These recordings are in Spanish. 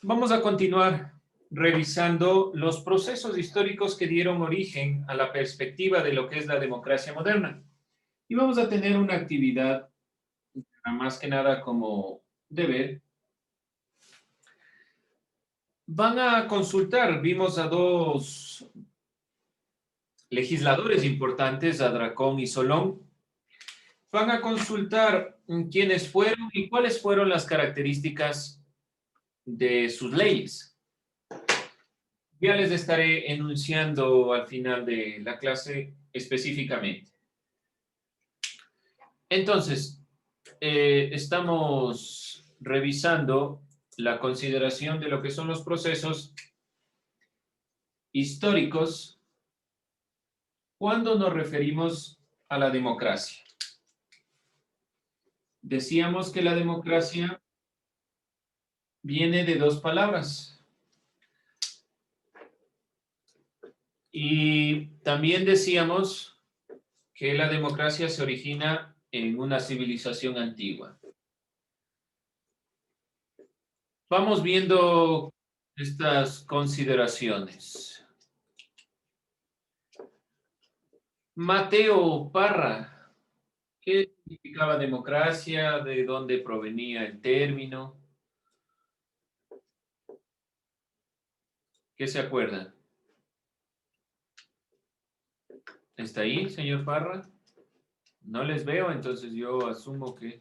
Vamos a continuar revisando los procesos históricos que dieron origen a la perspectiva de lo que es la democracia moderna. Y vamos a tener una actividad, más que nada como deber. Van a consultar, vimos a dos legisladores importantes, a Dracón y Solón. Van a consultar quiénes fueron y cuáles fueron las características de sus leyes. Ya les estaré enunciando al final de la clase específicamente. Entonces, estamos revisando la consideración de lo que son los procesos históricos cuando nos referimos a la democracia. Decíamos que la democracia viene de dos palabras. Y también decíamos que la democracia se origina en una civilización antigua. Vamos viendo estas consideraciones. Mateo Parra, ¿qué significaba democracia? ¿De dónde provenía el término? ¿Qué se acuerdan? ¿Está ahí, señor Parra? No les veo, entonces yo asumo que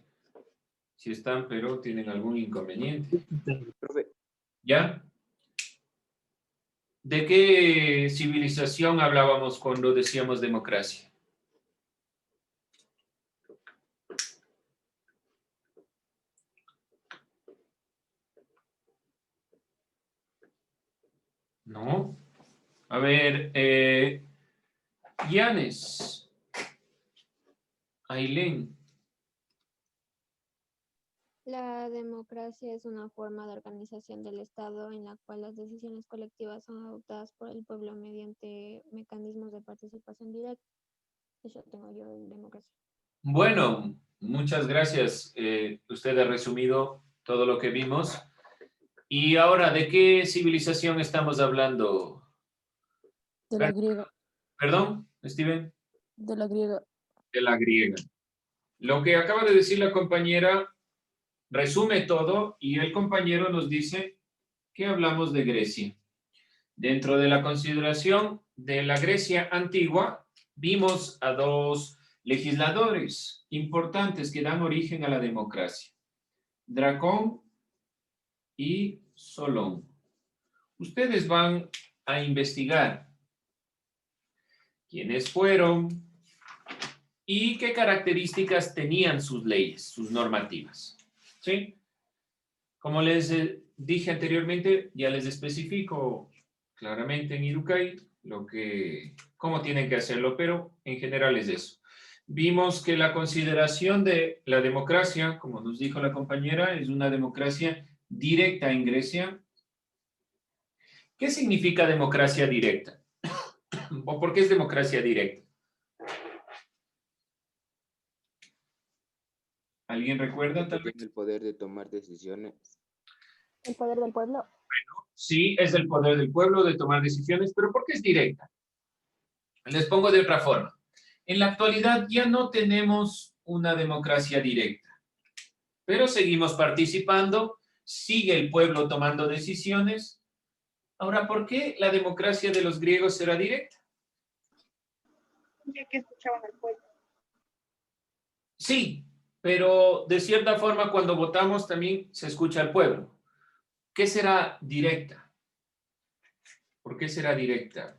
sí están, pero tienen algún inconveniente. Profe, ¿Ya? ¿De qué civilización hablábamos cuando decíamos democracia? ¿No? A ver, Yanes, Ailén. La democracia es una forma de organización del Estado en la cual las decisiones colectivas son adoptadas por el pueblo mediante mecanismos de participación directa. Eso tengo yo en democracia. Bueno, muchas gracias. Usted ha resumido todo lo que vimos. Y ahora, ¿de qué civilización estamos hablando? De la griega. Perdón, Steven. De la griega. De la griega. Lo que acaba de decir la compañera resume todo y el compañero nos dice que hablamos de Grecia. Dentro de la consideración de la Grecia antigua, vimos a dos legisladores importantes que dan origen a la democracia, Dracón y Solón. Ustedes van a investigar quiénes fueron y qué características tenían sus leyes, sus normativas. ¿Sí? Como les dije anteriormente, ya les especifico claramente en Idukai cómo tienen que hacerlo, pero en general es eso. Vimos que la consideración de la democracia, como nos dijo la compañera, es una democracia directa en Grecia. ¿Qué significa democracia directa? ¿O por qué es democracia directa? ¿Alguien recuerda? Tal vez? tiene el poder de tomar decisiones. El poder del pueblo. Sí, es el poder del pueblo de tomar decisiones, pero ¿por qué es directa? Les pongo de otra forma. En la actualidad ya no tenemos una democracia directa, pero seguimos participando, sigue el pueblo tomando decisiones. Ahora, ¿por qué la democracia de los griegos era directa? Ya que escuchaban al pueblo. Sí, pero de cierta forma cuando votamos también se escucha al pueblo. ¿Qué será directa? ¿Por qué será directa?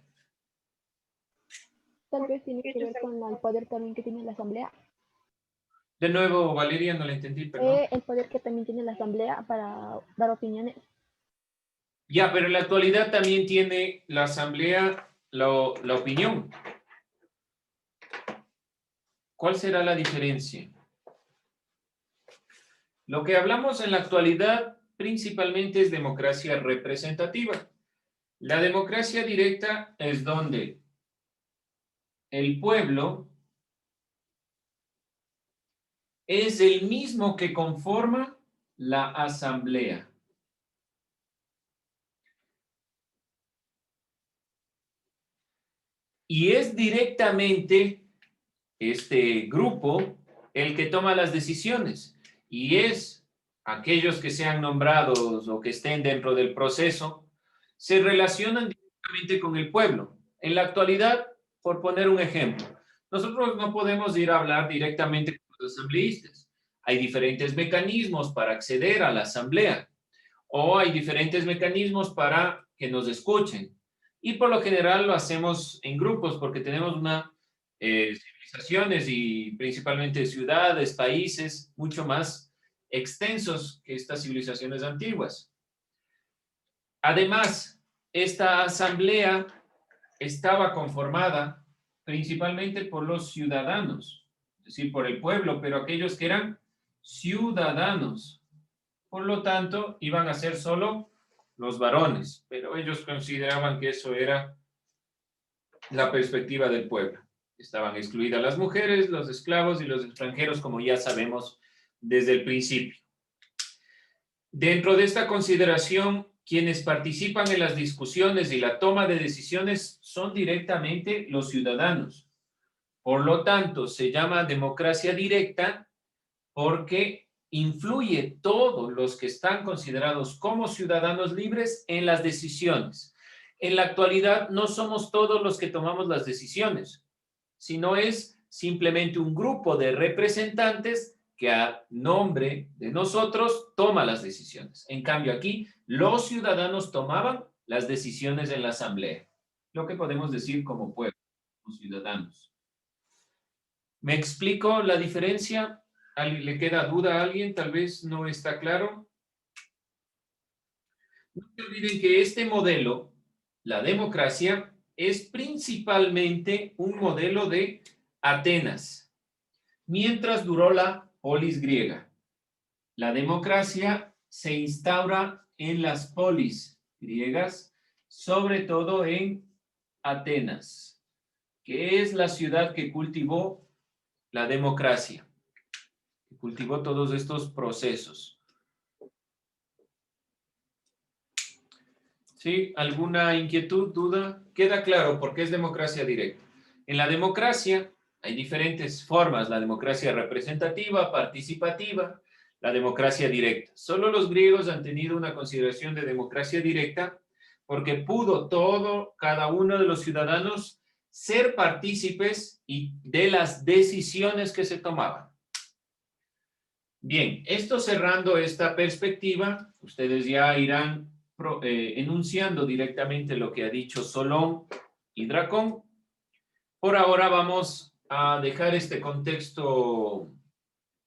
Tal vez tiene que ver con el poder también que tiene la asamblea. De nuevo, Valeria, no la entendí, perdón. El poder que también tiene la asamblea para dar opiniones. Ya, pero en la actualidad también tiene la asamblea la opinión. ¿Cuál será la diferencia? Lo que hablamos en la actualidad principalmente es democracia representativa. La democracia directa es donde el pueblo es el mismo que conforma la asamblea. Y es directamente este grupo el que toma las decisiones. Y es aquellos que sean nombrados o que estén dentro del proceso, se relacionan directamente con el pueblo. En la actualidad, por poner un ejemplo, nosotros no podemos ir a hablar directamente con los asambleístas. Hay diferentes mecanismos para acceder a la asamblea o hay diferentes mecanismos para que nos escuchen. Y por lo general lo hacemos en grupos porque tenemos civilizaciones y principalmente ciudades, países mucho más extensos que estas civilizaciones antiguas. Además, esta asamblea estaba conformada principalmente por los ciudadanos, es decir, por el pueblo, pero aquellos que eran ciudadanos. Por lo tanto, iban a ser solo los varones, pero ellos consideraban que eso era la perspectiva del pueblo. Estaban excluidas las mujeres, los esclavos y los extranjeros, como ya sabemos desde el principio. Dentro de esta consideración, quienes participan en las discusiones y la toma de decisiones son directamente los ciudadanos. Por lo tanto, se llama democracia directa porque influye todos los que están considerados como ciudadanos libres en las decisiones. En la actualidad no somos todos los que tomamos las decisiones, sino es simplemente un grupo de representantes que a nombre de nosotros toma las decisiones. En cambio aquí, los ciudadanos tomaban las decisiones en la asamblea, lo que podemos decir como pueblo, como ciudadanos. ¿Me explico la diferencia? ¿Le queda duda a alguien? Tal vez no está claro. No se olviden que este modelo, la democracia, es principalmente un modelo de Atenas, mientras duró la polis griega. La democracia se instaura en las polis griegas, sobre todo en Atenas, que es la ciudad que cultivó la democracia, que cultivó todos estos procesos. ¿Sí? ¿Alguna inquietud, duda? Queda claro por qué es democracia directa. En la democracia hay diferentes formas, la democracia representativa, participativa, la democracia directa. Solo los griegos han tenido una consideración de democracia directa porque pudo cada uno de los ciudadanos ser partícipes de las decisiones que se tomaban. Bien, esto cerrando esta perspectiva, ustedes ya irán enunciando directamente lo que ha dicho Solón y Dracón. Por ahora vamos a dejar este contexto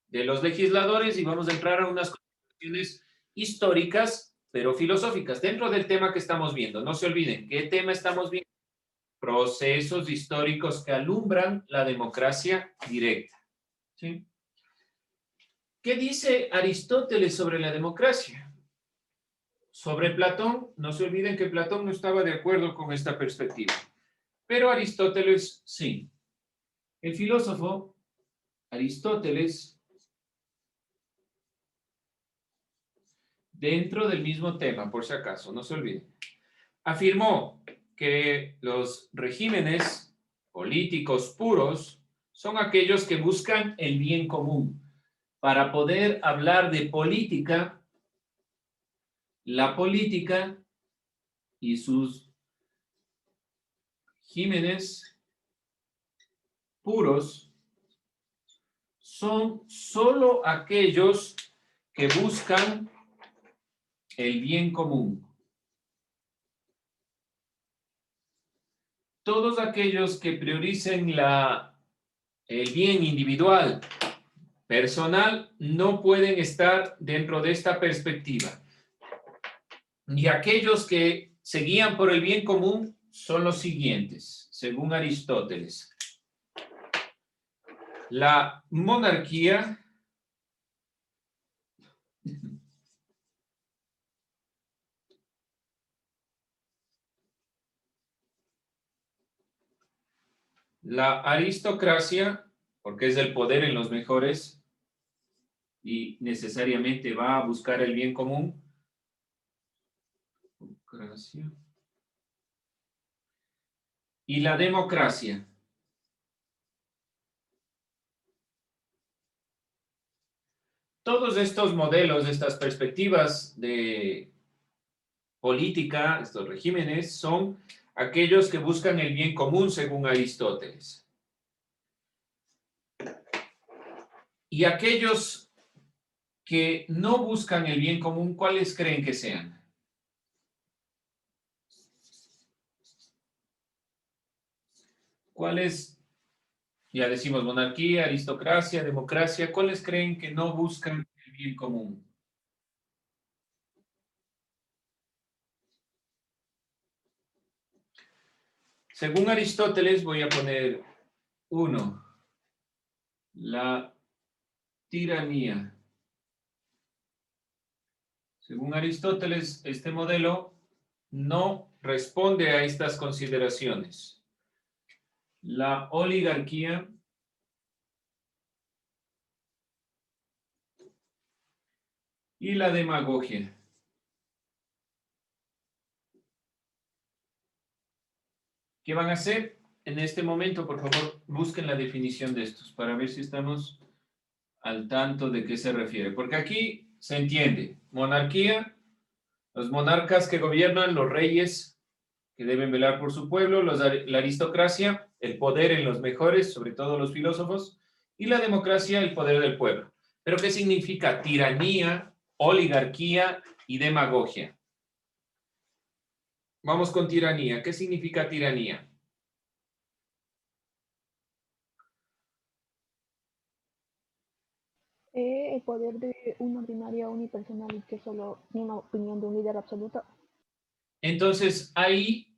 de los legisladores y vamos a entrar a unas consideraciones históricas, pero filosóficas, dentro del tema que estamos viendo. No se olviden, ¿qué tema estamos viendo? Procesos históricos que alumbran la democracia directa. ¿Sí? ¿Qué dice Aristóteles sobre la democracia? Sobre Platón, no se olviden que Platón no estaba de acuerdo con esta perspectiva, pero Aristóteles sí. El filósofo Aristóteles, dentro del mismo tema, por si acaso, no se olviden, afirmó que los regímenes políticos puros son aquellos que buscan el bien común. Para poder hablar de política, la política y sus regímenes puros son solo aquellos que buscan el bien común. Todos aquellos que prioricen el bien individual, personal, no pueden estar dentro de esta perspectiva. Y aquellos que se guían por el bien común son los siguientes, según Aristóteles. La monarquía la aristocracia, porque es el poder en los mejores y necesariamente va a buscar el bien común. y la democracia. Todos estos modelos, estas perspectivas de política, estos regímenes, son aquellos que buscan el bien común según Aristóteles. Y aquellos que no buscan el bien común, ¿cuáles creen que sean? ¿Cuáles? Ya decimos monarquía, aristocracia, democracia. ¿Cuáles creen que no buscan el bien común? Según Aristóteles, voy a poner 1, la tiranía. Según Aristóteles, este modelo no responde a estas consideraciones. La oligarquía y la demagogia. ¿Qué van a hacer? En este momento, por favor, busquen la definición de estos para ver si estamos al tanto de qué se refiere. Porque aquí se entiende. Monarquía, los monarcas que gobiernan, los reyes que deben velar por su pueblo, la aristocracia, el poder en los mejores, sobre todo los filósofos, y la democracia, el poder del pueblo. ¿Pero qué significa tiranía, oligarquía y demagogia? Vamos con tiranía. ¿Qué significa tiranía? El poder de una ordinaria unipersonal y que solo una opinión de un líder absoluto. Entonces, ahí,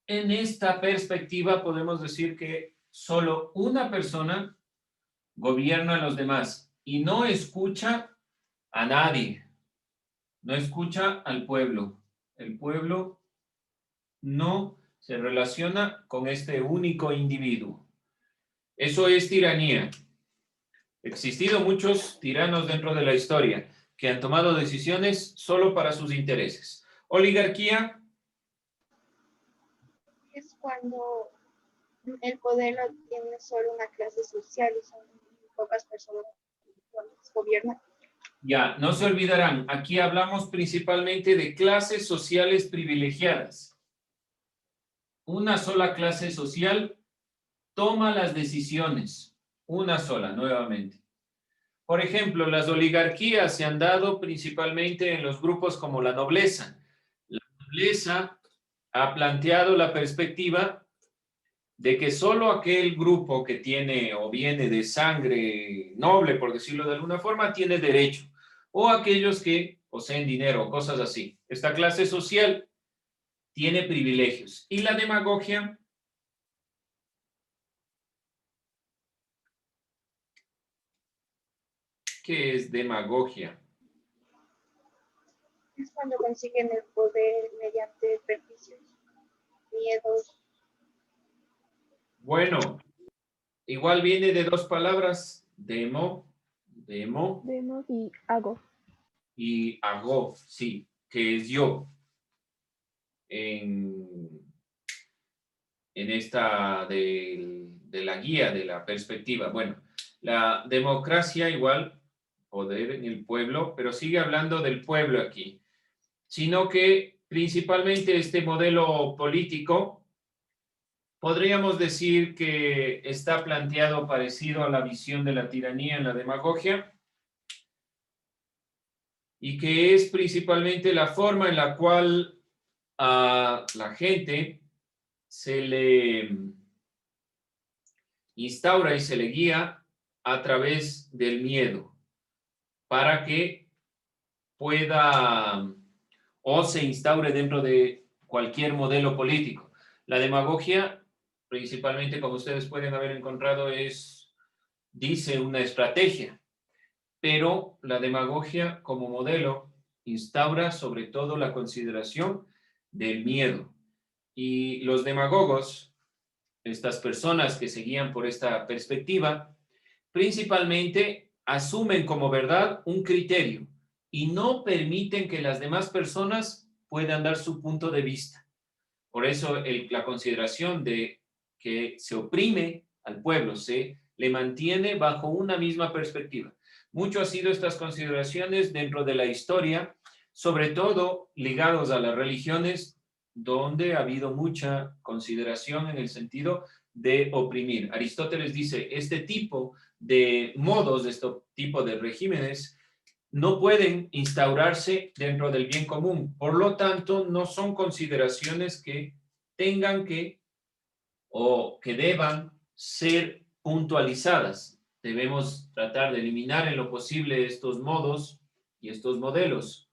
en esta perspectiva, podemos decir que solo una persona gobierna a los demás y no escucha a nadie, no escucha al pueblo. El pueblo no se relaciona con este único individuo. Eso es tiranía. Han existido muchos tiranos dentro de la historia que han tomado decisiones solo para sus intereses. Oligarquía Es cuando el poder lo tiene solo una clase social y son pocas personas que gobiernan. Ya, no se olvidarán, aquí hablamos principalmente de clases sociales privilegiadas. Una sola clase social toma las decisiones, una sola, nuevamente. Por ejemplo, las oligarquías se han dado principalmente en los grupos como la nobleza. La nobleza ha planteado la perspectiva de que solo aquel grupo que tiene o viene de sangre noble, por decirlo de alguna forma, tiene derecho, o aquellos que poseen dinero, cosas así. Esta clase social tiene privilegios. Y la demagogia, ¿qué es demagogia? Es cuando consiguen el poder mediante perjuicios, miedos. Bueno, igual viene de dos palabras, demo Demos y hago. y hago, sí, que es yo. En esta de la guía, de la perspectiva. Bueno, la democracia igual, poder en el pueblo, pero sigue hablando del pueblo aquí, sino que principalmente este modelo político, podríamos decir que está planteado parecido a la visión de la tiranía en la demagogia, y que es principalmente la forma en la cual a la gente se le instaura y se le guía a través del miedo para que pueda o se instaure dentro de cualquier modelo político. La demagogia, principalmente como ustedes pueden haber encontrado, dice una estrategia, pero la demagogia como modelo instaura sobre todo la consideración del miedo. Y los demagogos, estas personas que se guían por esta perspectiva, principalmente asumen como verdad un criterio y no permiten que las demás personas puedan dar su punto de vista. Por eso la consideración de que se oprime al pueblo, se le mantiene bajo una misma perspectiva. Mucho ha sido estas consideraciones dentro de la historia, sobre todo ligados a las religiones, donde ha habido mucha consideración en el sentido de oprimir. Aristóteles dice, este tipo de modos, este tipo de regímenes, no pueden instaurarse dentro del bien común. Por lo tanto, no son consideraciones que tengan que o que deban ser puntualizadas. Debemos tratar de eliminar en lo posible estos modos y estos modelos,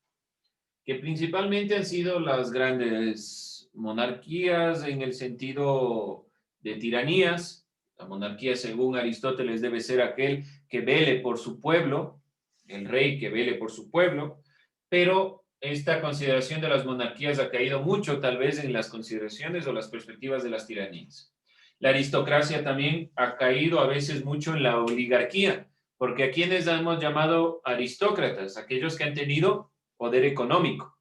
que principalmente han sido las grandes monarquías en el sentido de tiranías. La monarquía, según Aristóteles, debe ser aquel que vele por su pueblo, el rey que vele por su pueblo, pero esta consideración de las monarquías ha caído mucho tal vez en las consideraciones o las perspectivas de las tiranías. La aristocracia también ha caído a veces mucho en la oligarquía, porque a quienes hemos llamado aristócratas, aquellos que han tenido poder económico.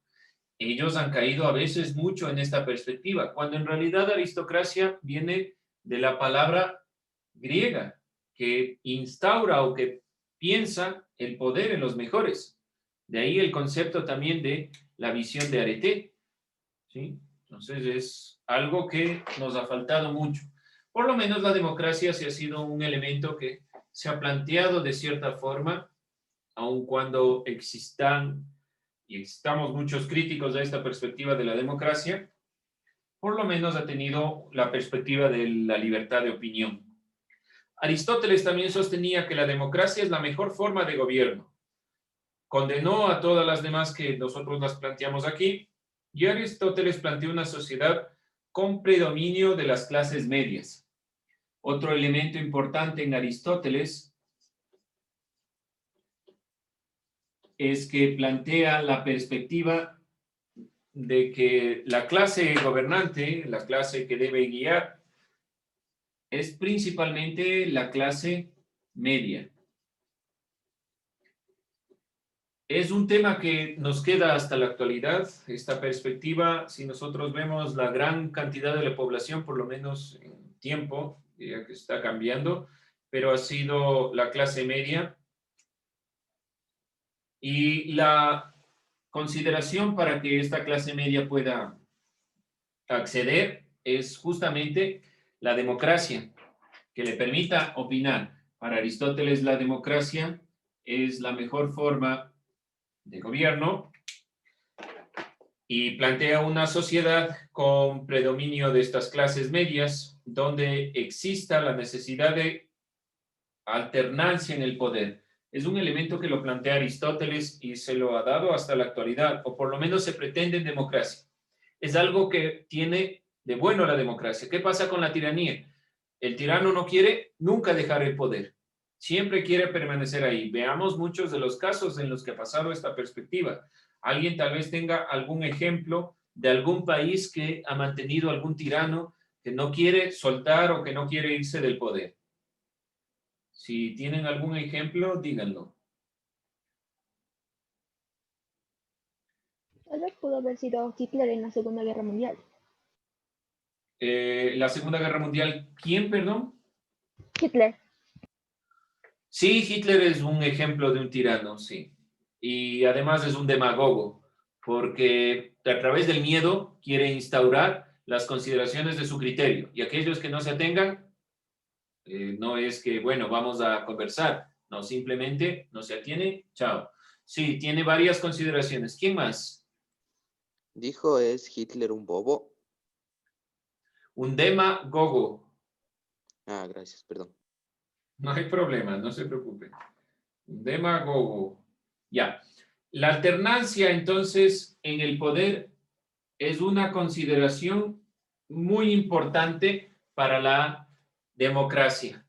Ellos han caído a veces mucho en esta perspectiva, cuando en realidad aristocracia viene de la palabra griega, que instaura o que piensa el poder en los mejores. De ahí el concepto también de la visión de Arete, ¿sí? Entonces es algo que nos ha faltado mucho. Por lo menos la democracia sí ha sido un elemento que se ha planteado de cierta forma, aun cuando existan y existamos muchos críticos de esta perspectiva de la democracia, por lo menos ha tenido la perspectiva de la libertad de opinión. Aristóteles también sostenía que la democracia es la mejor forma de gobierno. Condenó a todas las demás que nosotros las planteamos aquí, y Aristóteles planteó una sociedad con predominio de las clases medias. Otro elemento importante en Aristóteles es que plantea la perspectiva de que la clase gobernante, la clase que debe guiar, es principalmente la clase media. Es un tema que nos queda hasta la actualidad, esta perspectiva, si nosotros vemos la gran cantidad de la población, por lo menos en tiempo, diría que está cambiando, pero ha sido la clase media. Y la consideración para que esta clase media pueda acceder es justamente la democracia, que le permita opinar. Para Aristóteles, la democracia es la mejor forma de gobierno y plantea una sociedad con predominio de estas clases medias, donde exista la necesidad de alternancia en el poder. Es un elemento que lo plantea Aristóteles y se lo ha dado hasta la actualidad, o por lo menos se pretende en democracia. Es algo que tiene de bueno la democracia. ¿Qué pasa con la tiranía? El tirano no quiere nunca dejar el poder. Siempre quiere permanecer ahí. Veamos muchos de los casos en los que ha pasado esta perspectiva. Alguien tal vez tenga algún ejemplo de algún país que ha mantenido algún tirano que no quiere soltar o que no quiere irse del poder. Si tienen algún ejemplo, díganlo. Tal vez pudo haber sido Hitler en la Segunda Guerra Mundial. La Segunda Guerra Mundial, ¿quién, perdón? Hitler. Sí, Hitler es un ejemplo de un tirano, sí. Y además es un demagogo, porque a través del miedo quiere instaurar las consideraciones de su criterio. Y aquellos que no se atengan, no es que, bueno, vamos a conversar. No, simplemente no se atiene, chao. Sí, tiene varias consideraciones. ¿Quién más? Dijo, ¿es Hitler un bobo? Un demagogo. Ah, gracias, perdón. No hay problema, no se preocupe. Un demagogo. Ya. La alternancia, entonces, en el poder es una consideración muy importante para la democracia.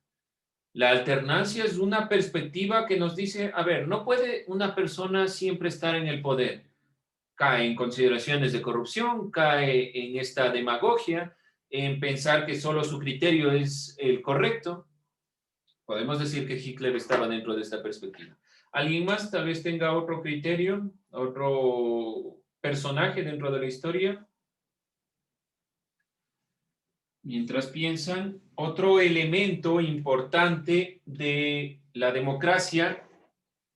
La alternancia es una perspectiva que nos dice, a ver, no puede una persona siempre estar en el poder. Cae en consideraciones de corrupción, cae en esta demagogia, en pensar que solo su criterio es el correcto. Podemos decir que Hitler estaba dentro de esta perspectiva. ¿Alguien más tal vez tenga otro criterio, otro personaje dentro de la historia? Mientras piensan, otro elemento importante de la democracia,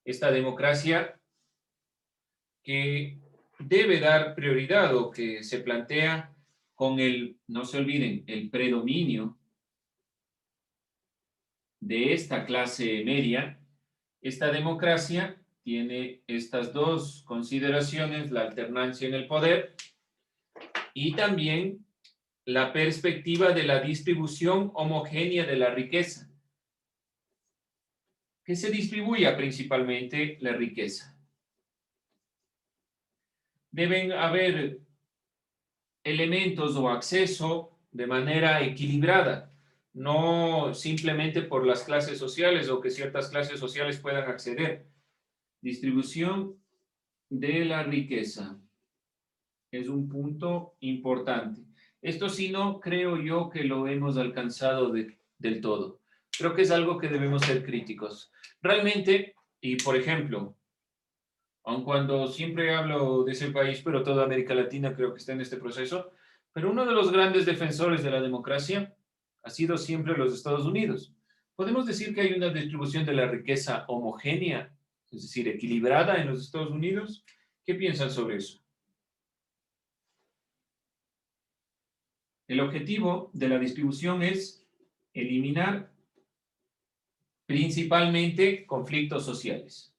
esta democracia que debe dar prioridad o que se plantea con el, no se olviden, el predominio de esta clase media, esta democracia tiene estas dos consideraciones, la alternancia en el poder y también la perspectiva de la distribución homogénea de la riqueza. Que se distribuya principalmente la riqueza. Deben haber elementos o acceso de manera equilibrada, no simplemente por las clases sociales o que ciertas clases sociales puedan acceder. Distribución de la riqueza es un punto importante. Esto sí no creo yo que lo hemos alcanzado del todo. Creo que es algo que debemos ser críticos. Realmente, y por ejemplo, aun cuando siempre hablo de ese país, pero toda América Latina creo que está en este proceso, pero uno de los grandes defensores de la democracia ha sido siempre los Estados Unidos. Podemos decir que hay una distribución de la riqueza homogénea, es decir, equilibrada en los Estados Unidos. ¿Qué piensan sobre eso? El objetivo de la distribución es eliminar principalmente conflictos sociales.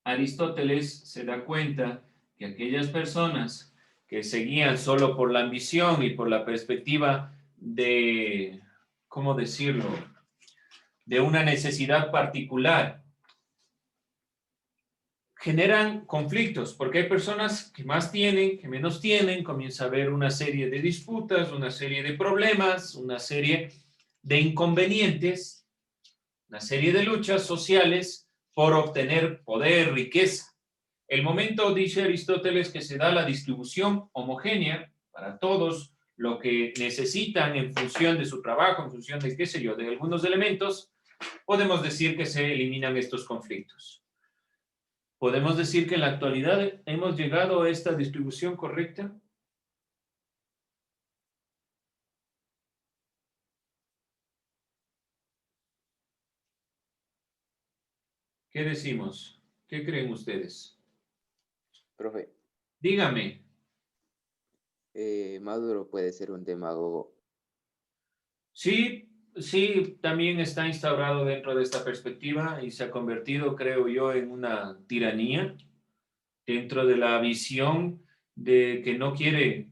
Aristóteles se da cuenta que aquellas personas que seguían solo por la ambición y por la perspectiva de, ¿cómo decirlo?, de una necesidad particular, generan conflictos, porque hay personas que más tienen, que menos tienen, comienza a haber una serie de disputas, una serie de problemas, una serie de inconvenientes, una serie de luchas sociales por obtener poder, riqueza. El momento, dice Aristóteles, que se da la distribución homogénea para todos lo que necesitan en función de su trabajo, en función de, qué sé yo, de algunos elementos, podemos decir que se eliminan estos conflictos. ¿Podemos decir que en la actualidad hemos llegado a esta distribución correcta? ¿Qué decimos? ¿Qué creen ustedes? Profe, Dígame. Maduro puede ser un demagogo. Sí, sí, también está instaurado dentro de esta perspectiva y se ha convertido, creo yo, en una tiranía dentro de la visión de que no quiere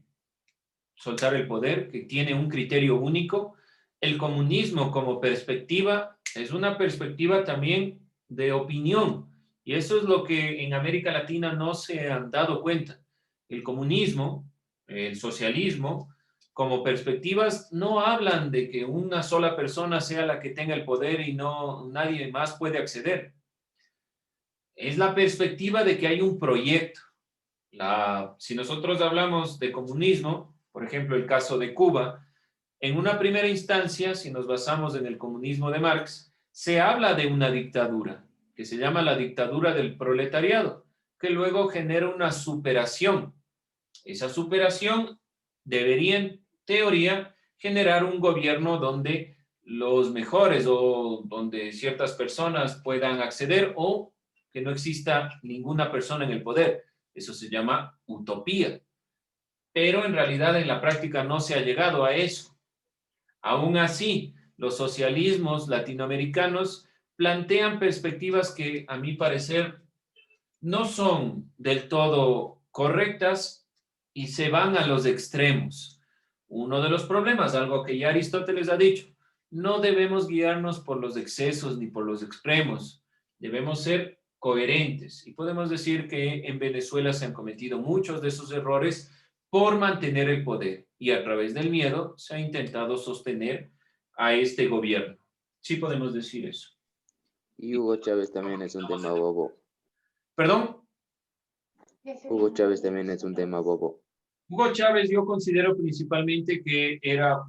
soltar el poder, que tiene un criterio único. El comunismo como perspectiva es una perspectiva también de opinión y eso es lo que en América Latina no se han dado cuenta. El comunismo, el socialismo, como perspectivas no hablan de que una sola persona sea la que tenga el poder y no nadie más puede acceder. Es la perspectiva de que hay un proyecto. Si nosotros hablamos de comunismo, por ejemplo, el caso de Cuba, en una primera instancia, si nos basamos en el comunismo de Marx, se habla de una dictadura, que se llama la dictadura del proletariado, que luego genera una superación. Esa superación debería, en teoría, generar un gobierno donde los mejores o donde ciertas personas puedan acceder o que no exista ninguna persona en el poder. Eso se llama utopía. Pero en realidad en la práctica no se ha llegado a eso. Aún así, los socialismos latinoamericanos plantean perspectivas que, a mi parecer, no son del todo correctas y se van a los extremos. Uno de los problemas, algo que ya Aristóteles ha dicho, no debemos guiarnos por los excesos ni por los extremos. Debemos ser coherentes. Y podemos decir que en Venezuela se han cometido muchos de esos errores por mantener el poder. Y a través del miedo se ha intentado sostener a este gobierno. Sí podemos decir eso. Y Hugo Chávez también es un demagogo. ¿Perdón? Hugo Chávez también es un demagogo. Hugo Chávez yo considero principalmente que era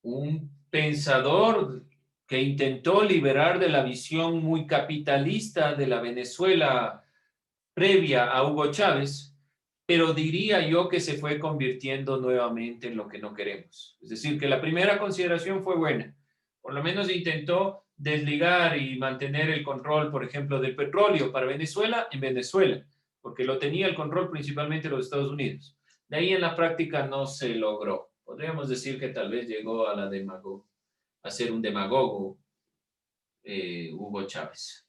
un pensador que intentó liberar de la visión muy capitalista de la Venezuela previa a Hugo Chávez, pero diría yo que se fue convirtiendo nuevamente en lo que no queremos. Es decir, que la primera consideración fue buena. Por lo menos intentó desligar y mantener el control, por ejemplo, del petróleo para Venezuela en Venezuela, porque lo tenía el control principalmente los Estados Unidos. De ahí en la práctica no se logró. Podríamos decir que tal vez llegó a a ser un demagogo Hugo Chávez.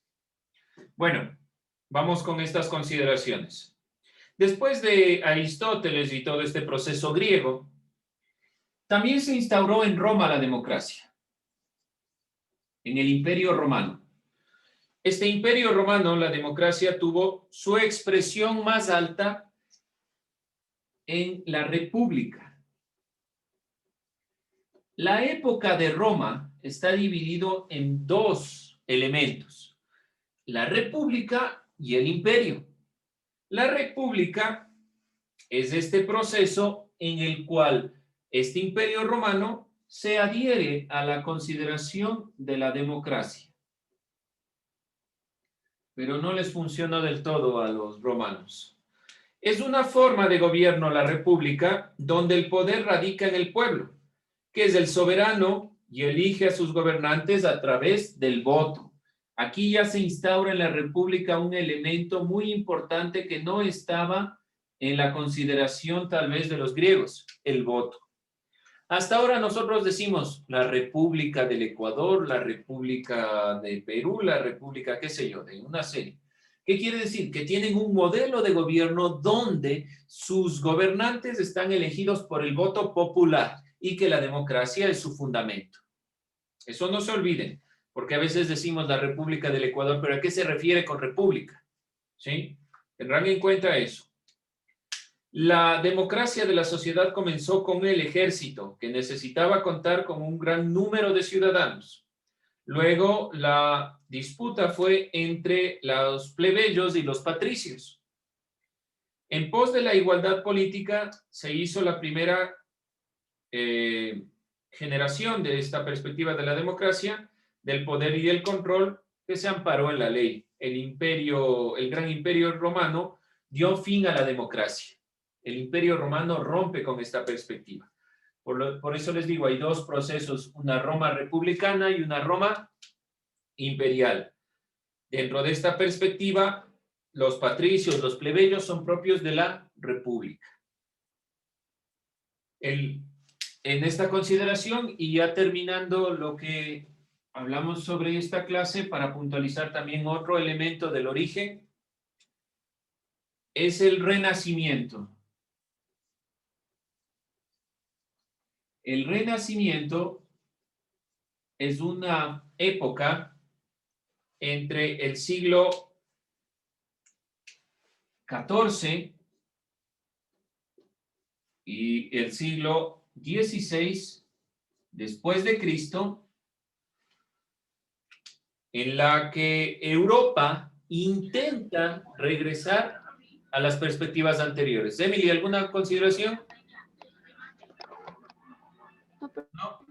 Bueno, vamos con estas consideraciones. Después de Aristóteles y todo este proceso griego, también se instauró en Roma la democracia, en el Imperio Romano. Este Imperio Romano, la democracia, tuvo su expresión más alta en la República. La época de Roma está dividido en dos elementos: la República y el Imperio. La República es este proceso en el cual este Imperio Romano se adhiere a la consideración de la democracia. Pero no les funcionó del todo a los romanos. Es una forma de gobierno, la República, donde el poder radica en el pueblo, que es el soberano y elige a sus gobernantes a través del voto. Aquí ya se instaura en la República un elemento muy importante que no estaba en la consideración tal vez de los griegos: el voto. Hasta ahora nosotros decimos la República del Ecuador, la República de Perú, la República, qué sé yo, de una serie. ¿Qué quiere decir? Que tienen un modelo de gobierno donde sus gobernantes están elegidos por el voto popular y que la democracia es su fundamento. Eso no se olviden, porque a veces decimos la República del Ecuador, pero ¿a qué se refiere con república? ¿Sí? Tendrán en cuenta eso. La democracia de la sociedad comenzó con el ejército, que necesitaba contar con un gran número de ciudadanos. Luego, la disputa fue entre los plebeyos y los patricios. En pos de la igualdad política, se hizo la primera generación de esta perspectiva de la democracia, del poder y del control, que se amparó en la ley. El gran imperio romano dio fin a la democracia. El Imperio Romano rompe con esta perspectiva. Por eso les digo, hay dos procesos: una Roma republicana y una Roma imperial. Dentro de esta perspectiva, los patricios, los plebeyos son propios de la república. En esta consideración, y ya terminando lo que hablamos sobre esta clase, para puntualizar también otro elemento del origen, es el Renacimiento. El Renacimiento es una época entre el siglo XIV y el siglo XVI después de Cristo, en la que Europa intenta regresar a las perspectivas anteriores. Emily, ¿alguna consideración? ¿No?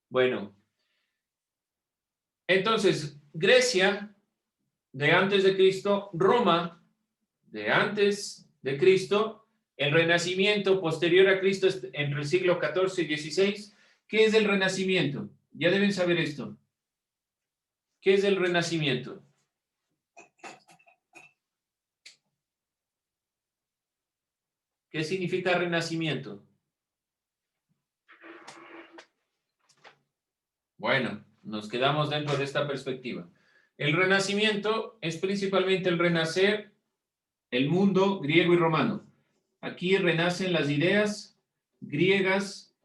Bueno, entonces, Grecia, de antes de Cristo; Roma, de antes de Cristo; el Renacimiento posterior a Cristo entre el siglo XIV y XVI. ¿Qué es el Renacimiento? Ya deben saber esto. ¿Qué es el Renacimiento? ¿Qué significa Renacimiento? Bueno, nos quedamos dentro de esta perspectiva. El Renacimiento es principalmente el renacer el mundo griego y romano. Aquí renacen las ideas griegas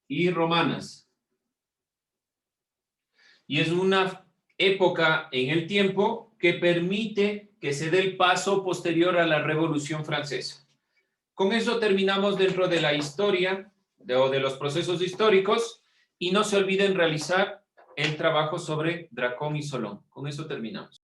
y romanas. Y es una época en el tiempo que permite que se dé el paso posterior a la Revolución Francesa. Con eso terminamos dentro de la historia o de los procesos históricos. Y no se olviden realizar el trabajo sobre Dracón y Solón. Con eso terminamos.